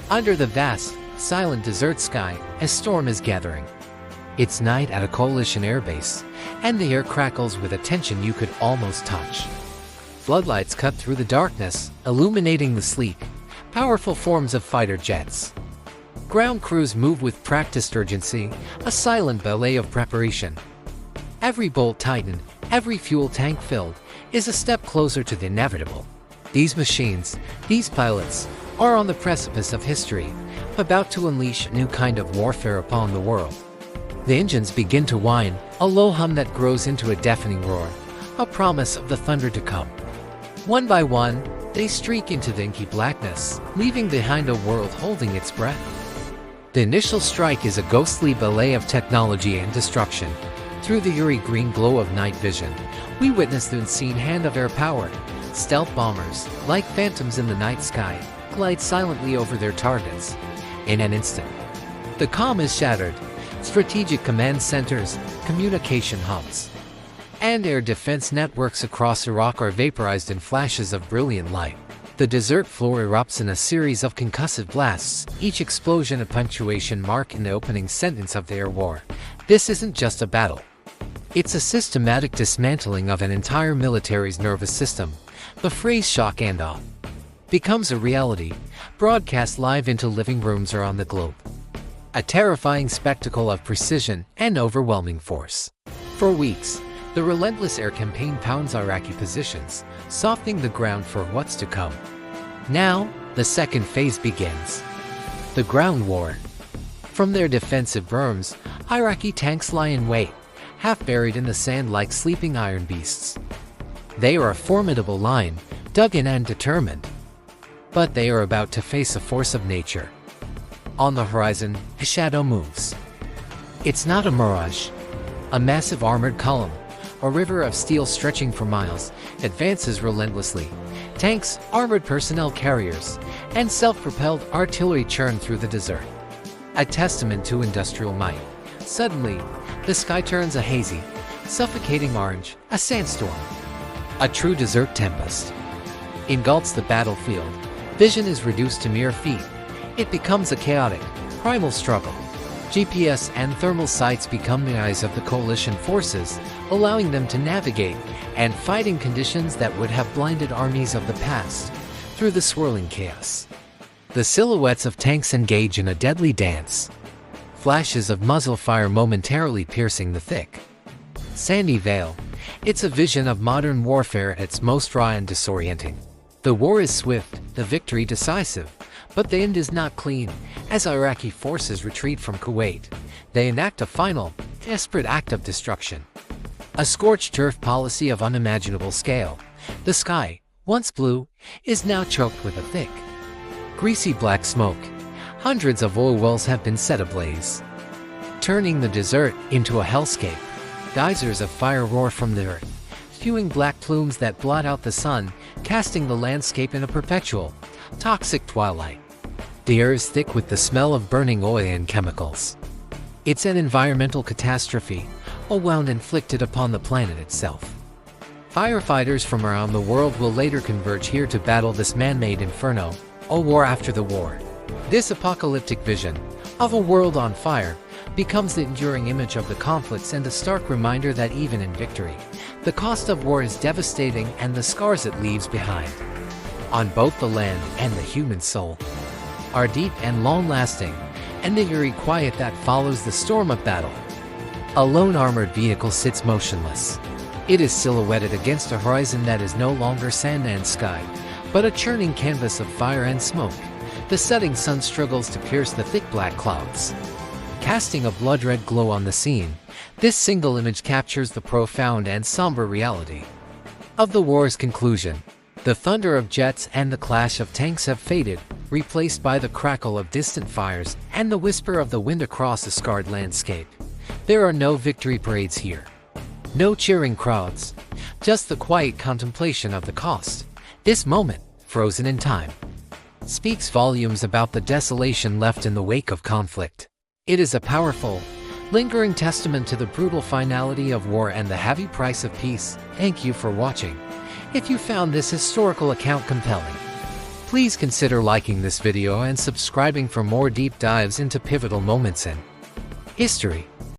Under the vast, silent desert sky, a storm is gathering. It's night at a coalition airbase, and the air crackles with a tension you could almost touch. Floodlights cut through the darkness, illuminating the sleek, powerful forms of fighter jets. Ground crews move with practiced urgency, a silent ballet of preparation. Every bolt tightened, every fuel tank filled, is a step closer to the inevitable. These machines, these pilots, are on the precipice of history, about to unleash a new kind of warfare upon the world. The engines begin to whine, a low hum that grows into a deafening roar, a promise of the thunder to come. One by one, they streak into the inky blackness, leaving behind a world holding its breath. The initial strike is a ghostly ballet of technology and destruction. Through the eerie green glow of night vision, we witness the unseen hand of air power. Stealth bombers, like phantoms in the night sky, glide silently over their targets. In an instant, the calm is shattered. Strategic command centers, communication hubs, and air defense networks across Iraq are vaporized in flashes of brilliant light. The desert floor erupts in a series of concussive blasts, each explosion a punctuation mark in the opening sentence of the air war. This isn't just a battle. It's a systematic dismantling of an entire military's nervous system. The phrase shock and awe becomes a reality, broadcast live into living rooms around the globe. A terrifying spectacle of precision and overwhelming force. For weeks, the relentless air campaign pounds Iraqi positions, softening the ground for what's to come. Now, the second phase begins. The ground war. From their defensive berms, Iraqi tanks lie in wait, half buried in the sand like sleeping iron beasts. They are a formidable line, dug in and determined. But they are about to face a force of nature. On the horizon, a shadow moves. It's not a mirage. A massive armored column, a river of steel stretching for miles, advances relentlessly. Tanks, armored personnel carriers, and self-propelled artillery churn through the desert. A testament to industrial might. Suddenly, the sky turns a hazy, suffocating orange, a sandstorm. A true desert tempest engulfs the battlefield. Vision is reduced to mere feet. It becomes a chaotic, primal struggle. GPS and thermal sights become the eyes of the coalition forces, allowing them to navigate and fight in conditions that would have blinded armies of the past. Through the swirling chaos, the silhouettes of tanks engage in a deadly dance. Flashes of muzzle fire momentarily piercing the thick, sandy veil. It's a vision of modern warfare at its most raw and disorienting. The war is swift, the victory decisive. But the end is not clean. As Iraqi forces retreat from Kuwait, they enact a final, desperate act of destruction. A scorched earth policy of unimaginable scale. The sky, once blue, is now choked with a thick, greasy black smoke. Hundreds of oil wells have been set ablaze, turning the desert into a hellscape. Geysers of fire roar from the earth, spewing black plumes that blot out the sun, casting the landscape in a perpetual, toxic twilight. The air is thick with the smell of burning oil and chemicals. It's an environmental catastrophe, a wound inflicted upon the planet itself. Firefighters from around the world will later converge here to battle this man-made inferno, a war after the war. This apocalyptic vision of a world on fire becomes the enduring image of the conflicts and a stark reminder that even in victory, the cost of war is devastating and the scars it leaves behind, on both the land and the human soul, are deep and long-lasting, and the eerie quiet that follows the storm of battle. A lone armored vehicle sits motionless. It is silhouetted against a horizon that is no longer sand and sky, but a churning canvas of fire and smoke. The setting sun struggles to pierce the thick black clouds, casting a blood-red glow on the scene. This single image captures the profound and somber reality of the war's conclusion. The thunder of jets and the clash of tanks have faded, replaced by the crackle of distant fires and the whisper of the wind across a scarred landscape. There are no victory parades here. No cheering crowds. Just the quiet contemplation of the cost. This moment, frozen in time, speaks volumes about the desolation left in the wake of conflict. It is a powerful, lingering testament to the brutal finality of war and the heavy price of peace. Thank you for watching. If you found this historical account compelling, Please consider liking this video and subscribing for more deep dives into pivotal moments in history.